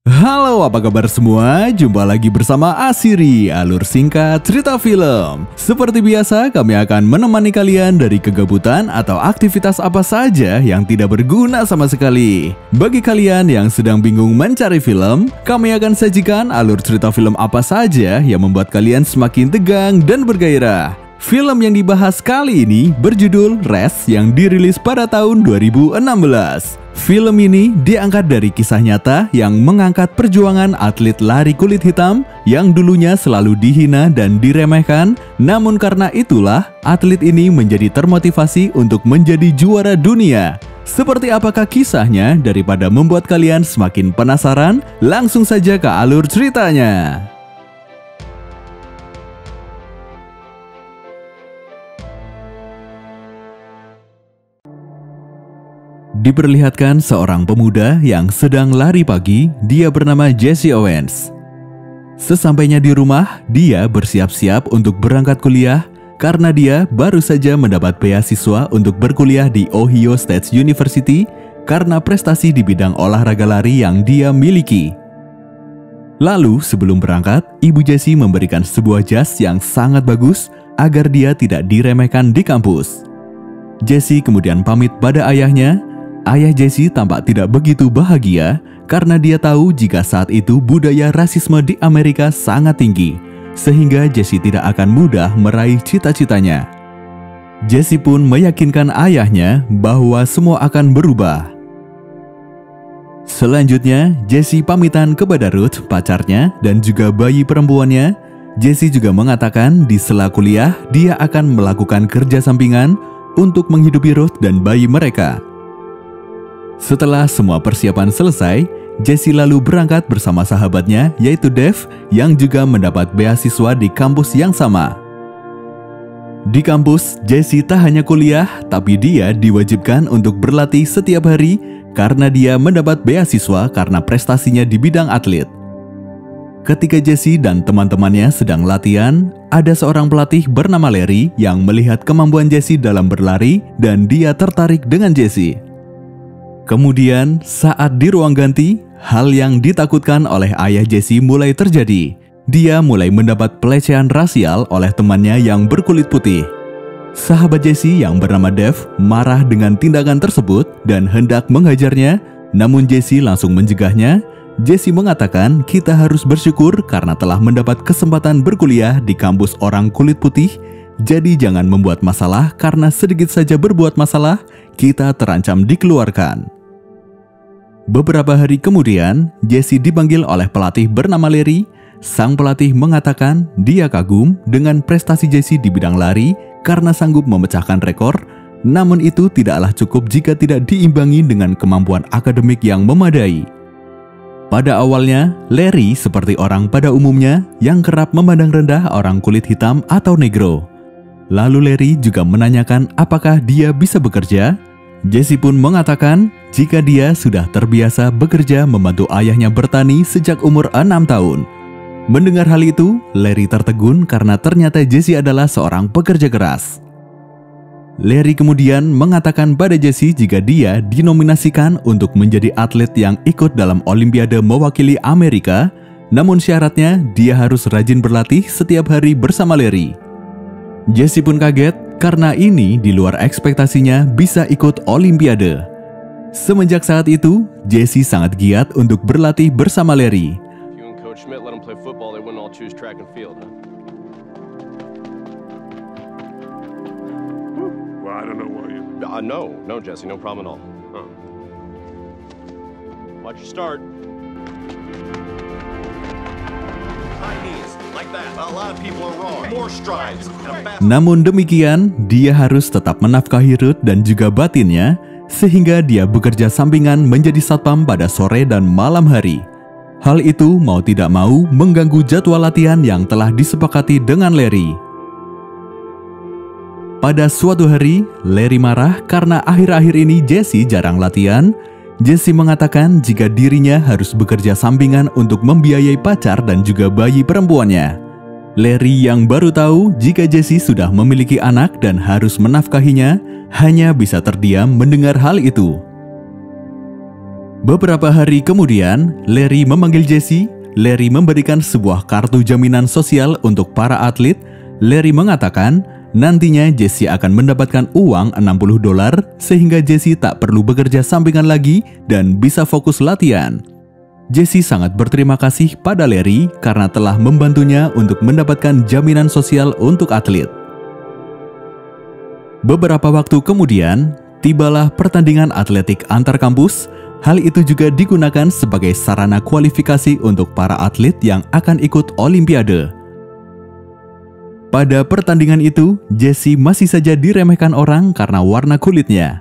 Halo, apa kabar semua? Jumpa lagi bersama Asiri, alur singkat cerita film. Seperti biasa, kami akan menemani kalian dari kegabutan atau aktivitas apa saja yang tidak berguna sama sekali. Bagi kalian yang sedang bingung mencari film, kami akan sajikan alur cerita film apa saja yang membuat kalian semakin tegang dan bergairah. Film yang dibahas kali ini berjudul Race yang dirilis pada tahun 2016. Film ini diangkat dari kisah nyata yang mengangkat perjuangan atlet lari kulit hitam yang dulunya selalu dihina dan diremehkan, namun karena itulah atlet ini menjadi termotivasi untuk menjadi juara dunia. Seperti apakah kisahnya? Daripada membuat kalian semakin penasaran, langsung saja ke alur ceritanya. Diperlihatkan seorang pemuda yang sedang lari pagi. Dia bernama Jesse Owens. Sesampainya di rumah, dia bersiap-siap untuk berangkat kuliah karena dia baru saja mendapat beasiswa untuk berkuliah di Ohio State University karena prestasi di bidang olahraga lari yang dia miliki. Lalu sebelum berangkat, ibu Jesse memberikan sebuah jas yang sangat bagus agar dia tidak diremehkan di kampus. Jesse kemudian pamit pada ayahnya. Ayah Jesse tampak tidak begitu bahagia karena dia tahu jika saat itu budaya rasisme di Amerika sangat tinggi, sehingga Jesse tidak akan mudah meraih cita-citanya. Jesse pun meyakinkan ayahnya bahwa semua akan berubah. Selanjutnya, Jesse pamitan kepada Ruth, pacarnya, dan juga bayi perempuannya. Jesse juga mengatakan di sela kuliah dia akan melakukan kerja sampingan untuk menghidupi Ruth dan bayi mereka. Setelah semua persiapan selesai, Jesse lalu berangkat bersama sahabatnya yaitu Dave yang juga mendapat beasiswa di kampus yang sama. Di kampus, Jesse tak hanya kuliah, tapi dia diwajibkan untuk berlatih setiap hari karena dia mendapat beasiswa karena prestasinya di bidang atlet. Ketika Jesse dan teman-temannya sedang latihan, ada seorang pelatih bernama Larry yang melihat kemampuan Jesse dalam berlari dan dia tertarik dengan Jesse. Kemudian, saat di ruang ganti, hal yang ditakutkan oleh ayah Jesse mulai terjadi. Dia mulai mendapat pelecehan rasial oleh temannya yang berkulit putih. Sahabat Jesse yang bernama Dave marah dengan tindakan tersebut dan hendak menghajarnya, namun Jesse langsung mencegahnya. Jesse mengatakan kita harus bersyukur karena telah mendapat kesempatan berkuliah di kampus orang kulit putih, jadi jangan membuat masalah karena sedikit saja berbuat masalah, kita terancam dikeluarkan. Beberapa hari kemudian, Jesse dipanggil oleh pelatih bernama Larry. Sang pelatih mengatakan dia kagum dengan prestasi Jesse di bidang lari karena sanggup memecahkan rekor, namun itu tidaklah cukup jika tidak diimbangi dengan kemampuan akademik yang memadai. Pada awalnya, Larry seperti orang pada umumnya yang kerap memandang rendah orang kulit hitam atau negro. Lalu Larry juga menanyakan apakah dia bisa bekerja. Jesse pun mengatakan jika dia sudah terbiasa bekerja membantu ayahnya bertani sejak umur 6 tahun. Mendengar hal itu, Larry tertegun karena ternyata Jesse adalah seorang pekerja keras. Larry kemudian mengatakan pada Jesse jika dia dinominasikan untuk menjadi atlet yang ikut dalam Olimpiade mewakili Amerika, namun syaratnya dia harus rajin berlatih setiap hari bersama Larry. Jesse pun kaget karena ini di luar ekspektasinya bisa ikut Olimpiade. Semenjak saat itu, Jesse sangat giat untuk berlatih bersama Larry. No, Jesse, no problem at all. Watch your start. Namun demikian, dia harus tetap menafkahi Ruth dan juga batinnya, sehingga dia bekerja sampingan menjadi satpam pada sore dan malam hari. Hal itu mau tidak mau mengganggu jadwal latihan yang telah disepakati dengan Larry. Pada suatu hari, Larry marah karena akhir-akhir ini Jesse jarang latihan. Jesse mengatakan jika dirinya harus bekerja sampingan untuk membiayai pacar dan juga bayi perempuannya. Larry yang baru tahu jika Jesse sudah memiliki anak dan harus menafkahinya, hanya bisa terdiam mendengar hal itu. Beberapa hari kemudian, Larry memanggil Jesse. Larry memberikan sebuah kartu jaminan sosial untuk para atlet. Larry mengatakan nantinya Jesse akan mendapatkan uang $60 sehingga Jesse tak perlu bekerja sampingan lagi dan bisa fokus latihan. Jesse sangat berterima kasih pada Larry karena telah membantunya untuk mendapatkan jaminan sosial untuk atlet. Beberapa waktu kemudian, tibalah pertandingan atletik antar kampus. Hal itu juga digunakan sebagai sarana kualifikasi untuk para atlet yang akan ikut Olimpiade. Pada pertandingan itu, Jesse masih saja diremehkan orang karena warna kulitnya.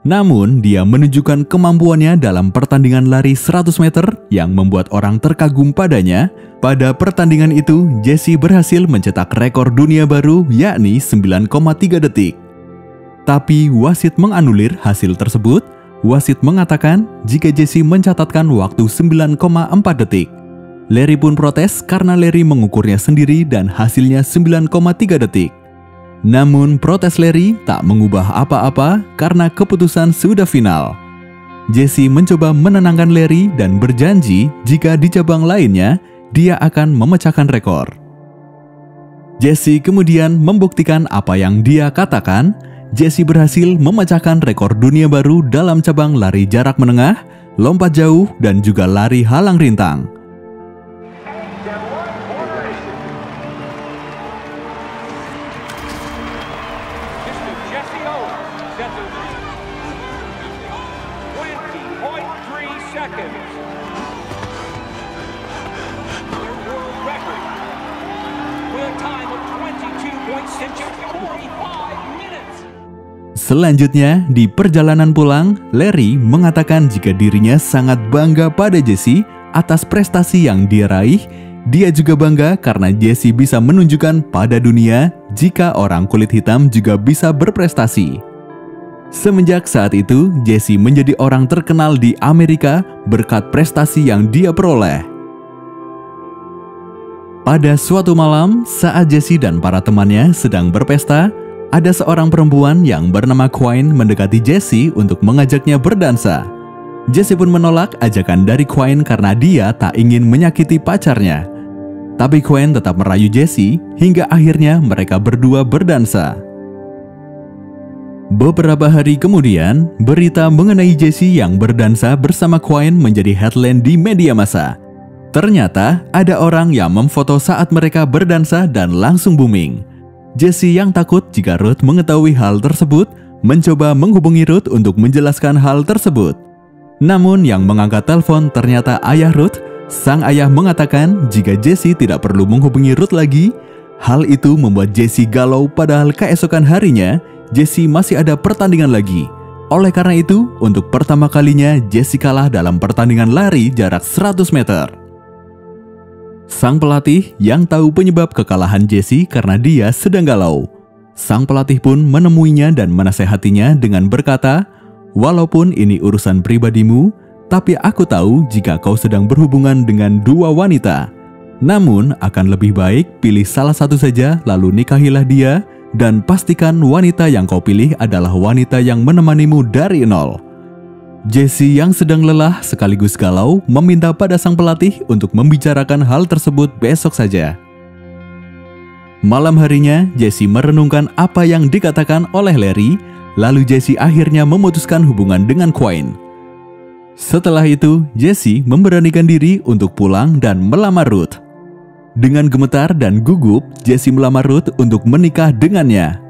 Namun, dia menunjukkan kemampuannya dalam pertandingan lari 100 meter yang membuat orang terkagum padanya. Pada pertandingan itu, Jesse berhasil mencetak rekor dunia baru yakni 9,3 detik. Tapi wasit menganulir hasil tersebut. Wasit mengatakan jika Jesse mencatatkan waktu 9,4 detik. Larry pun protes karena Larry mengukurnya sendiri dan hasilnya 9,3 detik. Namun protes Larry tak mengubah apa-apa karena keputusan sudah final. Jesse mencoba menenangkan Larry dan berjanji jika di cabang lainnya dia akan memecahkan rekor. Jesse kemudian membuktikan apa yang dia katakan. Jesse berhasil memecahkan rekor dunia baru dalam cabang lari jarak menengah, lompat jauh, dan juga lari halang rintang. Selanjutnya, di perjalanan pulang, Larry mengatakan jika dirinya sangat bangga pada Jesse atas prestasi yang dia raih. Dia juga bangga karena Jesse bisa menunjukkan pada dunia jika orang kulit hitam juga bisa berprestasi. Semenjak saat itu, Jesse menjadi orang terkenal di Amerika berkat prestasi yang dia peroleh. Pada suatu malam, saat Jesse dan para temannya sedang berpesta, ada seorang perempuan yang bernama Quinn mendekati Jesse untuk mengajaknya berdansa. Jesse pun menolak ajakan dari Quinn karena dia tak ingin menyakiti pacarnya. Tapi Quinn tetap merayu Jesse hingga akhirnya mereka berdua berdansa. Beberapa hari kemudian, berita mengenai Jesse yang berdansa bersama Quinn menjadi headline di media massa. Ternyata ada orang yang memfoto saat mereka berdansa dan langsung booming. Jesse yang takut jika Ruth mengetahui hal tersebut, mencoba menghubungi Ruth untuk menjelaskan hal tersebut. Namun yang mengangkat telepon ternyata ayah Ruth. Sang ayah mengatakan jika Jesse tidak perlu menghubungi Ruth lagi. Hal itu membuat Jesse galau padahal keesokan harinya, Jesse masih ada pertandingan lagi. Oleh karena itu, untuk pertama kalinya Jesse kalah dalam pertandingan lari jarak 100 meter. Sang pelatih yang tahu penyebab kekalahan Jesse karena dia sedang galau. Sang pelatih pun menemuinya dan menasehatinya dengan berkata, "Walaupun ini urusan pribadimu, tapi aku tahu jika kau sedang berhubungan dengan dua wanita. Namun akan lebih baik pilih salah satu saja lalu nikahilah dia dan pastikan wanita yang kau pilih adalah wanita yang menemanimu dari nol." Jesse yang sedang lelah sekaligus galau meminta pada sang pelatih untuk membicarakan hal tersebut besok saja. Malam harinya, Jesse merenungkan apa yang dikatakan oleh Larry, lalu Jesse akhirnya memutuskan hubungan dengan Quinn. Setelah itu, Jesse memberanikan diri untuk pulang dan melamar Ruth. Dengan gemetar dan gugup, Jesse melamar Ruth untuk menikah dengannya.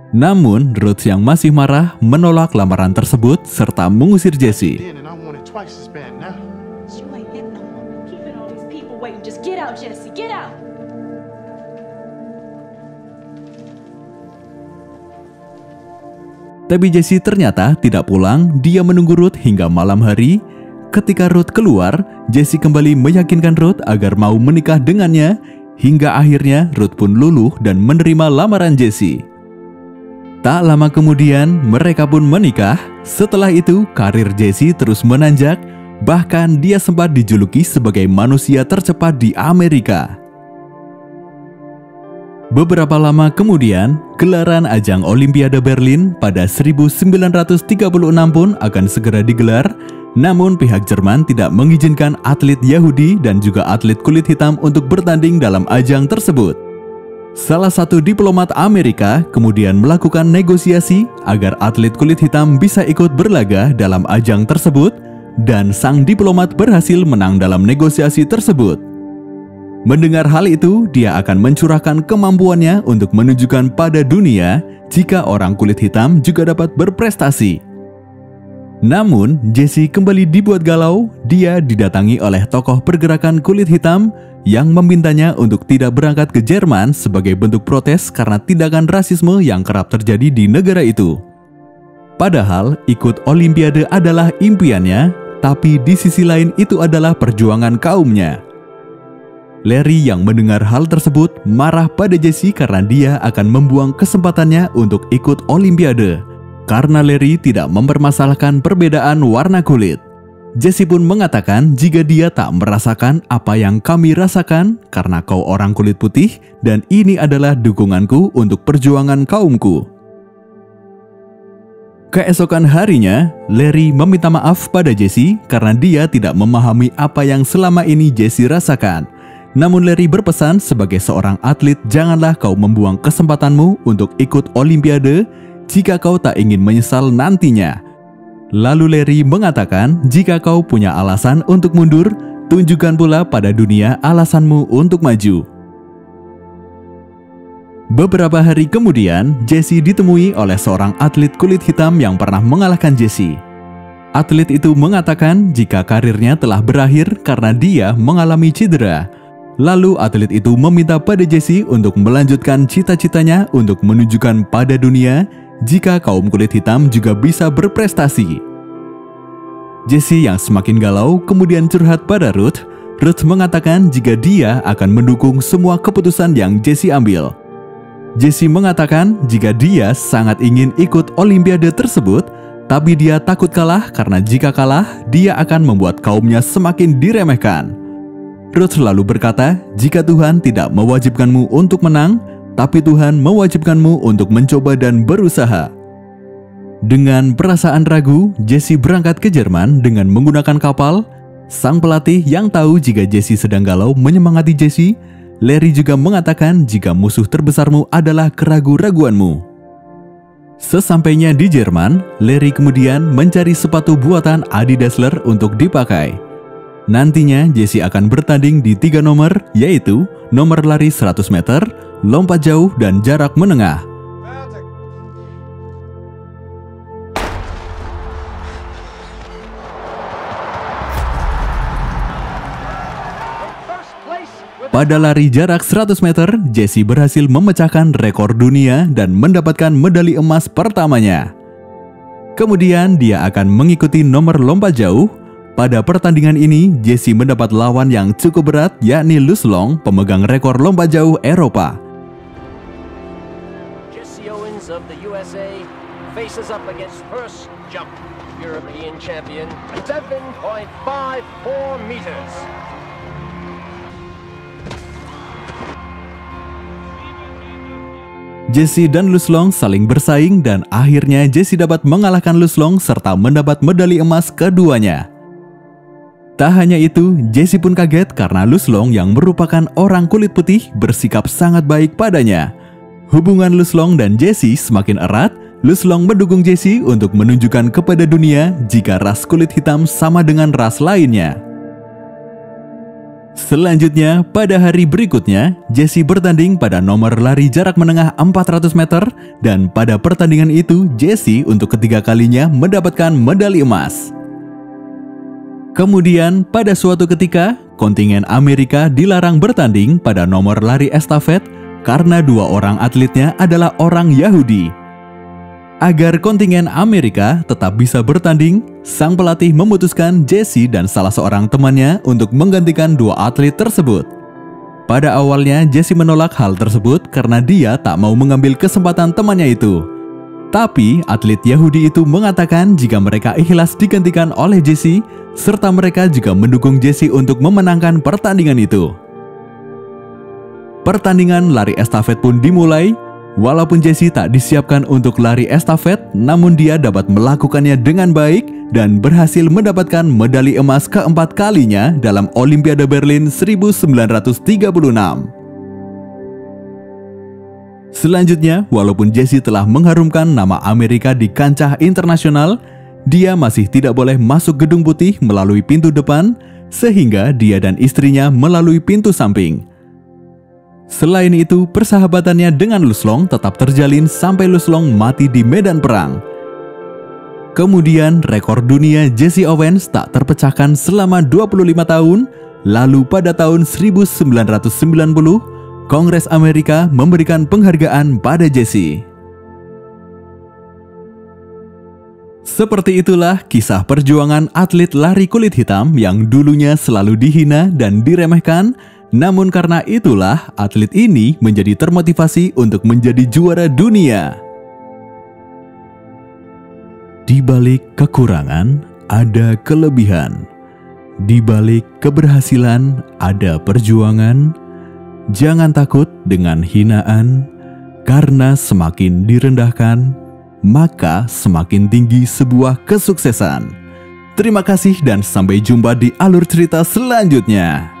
Namun, Ruth yang masih marah menolak lamaran tersebut serta mengusir Jesse. Tapi Jesse ternyata tidak pulang, dia menunggu Ruth hingga malam hari. Ketika Ruth keluar, Jesse kembali meyakinkan Ruth agar mau menikah dengannya, hingga akhirnya Ruth pun luluh dan menerima lamaran Jesse. Tak lama kemudian, mereka pun menikah. Setelah itu, karir Jesse terus menanjak. Bahkan dia sempat dijuluki sebagai manusia tercepat di Amerika. Beberapa lama kemudian, gelaran ajang Olimpiade Berlin pada 1936 pun akan segera digelar. Namun pihak Jerman tidak mengizinkan atlet Yahudi dan juga atlet kulit hitam untuk bertanding dalam ajang tersebut. Salah satu diplomat Amerika kemudian melakukan negosiasi agar atlet kulit hitam bisa ikut berlaga dalam ajang tersebut, dan sang diplomat berhasil menang dalam negosiasi tersebut. Mendengar hal itu, dia akan mencurahkan kemampuannya untuk menunjukkan pada dunia jika orang kulit hitam juga dapat berprestasi. Namun, Jesse kembali dibuat galau. Dia didatangi oleh tokoh pergerakan kulit hitam yang memintanya untuk tidak berangkat ke Jerman sebagai bentuk protes karena tindakan rasisme yang kerap terjadi di negara itu. Padahal, ikut Olimpiade adalah impiannya, tapi di sisi lain itu adalah perjuangan kaumnya. Larry yang mendengar hal tersebut marah pada Jesse karena dia akan membuang kesempatannya untuk ikut Olimpiade, karena Larry tidak mempermasalahkan perbedaan warna kulit. Jesse pun mengatakan jika dia tak merasakan apa yang kami rasakan karena kau orang kulit putih dan ini adalah dukunganku untuk perjuangan kaumku. Keesokan harinya, Larry meminta maaf pada Jesse karena dia tidak memahami apa yang selama ini Jesse rasakan. Namun Larry berpesan sebagai seorang atlet, janganlah kau membuang kesempatanmu untuk ikut Olimpiade jika kau tak ingin menyesal nantinya. Lalu Larry mengatakan, jika kau punya alasan untuk mundur, tunjukkan pula pada dunia alasanmu untuk maju. Beberapa hari kemudian, Jesse ditemui oleh seorang atlet kulit hitam yang pernah mengalahkan Jesse. Atlet itu mengatakan jika karirnya telah berakhir karena dia mengalami cedera. Lalu atlet itu meminta pada Jesse untuk melanjutkan cita-citanya untuk menunjukkan pada dunia jika kaum kulit hitam juga bisa berprestasi. Jesse yang semakin galau kemudian curhat pada Ruth. Ruth mengatakan jika dia akan mendukung semua keputusan yang Jesse ambil. Jesse mengatakan jika dia sangat ingin ikut Olimpiade tersebut, tapi dia takut kalah karena jika kalah, dia akan membuat kaumnya semakin diremehkan. Ruth lalu berkata, jika Tuhan tidak mewajibkanmu untuk menang, tapi Tuhan mewajibkanmu untuk mencoba dan berusaha. Dengan perasaan ragu, Jesse berangkat ke Jerman dengan menggunakan kapal. Sang pelatih yang tahu jika Jesse sedang galau menyemangati Jesse. Larry juga mengatakan jika musuh terbesarmu adalah keraguan-raguanmu. Sesampainya di Jerman, Larry kemudian mencari sepatu buatan Adi Dassler untuk dipakai. Nantinya Jesse akan bertanding di 3 nomor, yaitu nomor lari 100 meter, lompat jauh, dan jarak menengah. Pada lari jarak 100 meter, Jesse berhasil memecahkan rekor dunia dan mendapatkan medali emas pertamanya. Kemudian dia akan mengikuti nomor lompat jauh. Pada pertandingan ini, Jesse mendapat lawan yang cukup berat, yakni Luce Long, pemegang rekor lompat jauh Eropa. Jesse Owens of the USA faces up against first jump European champion 7.54 meters. Jesse dan Luce Long saling bersaing dan akhirnya Jesse dapat mengalahkan Luce Long serta mendapat medali emas keduanya. Tak hanya itu, Jesse pun kaget karena Luce Long yang merupakan orang kulit putih bersikap sangat baik padanya. Hubungan Luce Long dan Jesse semakin erat. Luce Long mendukung Jesse untuk menunjukkan kepada dunia jika ras kulit hitam sama dengan ras lainnya. Selanjutnya, pada hari berikutnya, Jesse bertanding pada nomor lari jarak menengah 400 meter dan pada pertandingan itu, Jesse untuk ketiga kalinya mendapatkan medali emas. Kemudian, pada suatu ketika, kontingen Amerika dilarang bertanding pada nomor lari estafet karena 2 orang atletnya adalah orang Yahudi. Agar kontingen Amerika tetap bisa bertanding, sang pelatih memutuskan Jesse dan salah seorang temannya untuk menggantikan 2 atlet tersebut. Pada awalnya, Jesse menolak hal tersebut karena dia tak mau mengambil kesempatan temannya itu. Tapi, atlet Yahudi itu mengatakan jika mereka ikhlas digantikan oleh Jesse, serta mereka juga mendukung Jesse untuk memenangkan pertandingan itu. Pertandingan lari estafet pun dimulai. Walaupun Jesse tak disiapkan untuk lari estafet, namun dia dapat melakukannya dengan baik dan berhasil mendapatkan medali emas keempat kalinya dalam Olimpiade Berlin 1936. Selanjutnya, walaupun Jesse telah mengharumkan nama Amerika di kancah internasional, dia masih tidak boleh masuk Gedung Putih melalui pintu depan, sehingga dia dan istrinya melalui pintu samping. Selain itu, persahabatannya dengan Luslong tetap terjalin sampai Luslong mati di medan perang. Kemudian, rekor dunia Jesse Owens tak terpecahkan selama 25 tahun, lalu pada tahun 1990, Kongres Amerika memberikan penghargaan pada Jesse. Seperti itulah kisah perjuangan atlet lari kulit hitam yang dulunya selalu dihina dan diremehkan, namun karena itulah atlet ini menjadi termotivasi untuk menjadi juara dunia. Di balik kekurangan ada kelebihan. Di balik keberhasilan ada perjuangan. Jangan takut dengan hinaan, karena semakin direndahkan, maka semakin tinggi sebuah kesuksesan. Terima kasih dan sampai jumpa di alur cerita selanjutnya.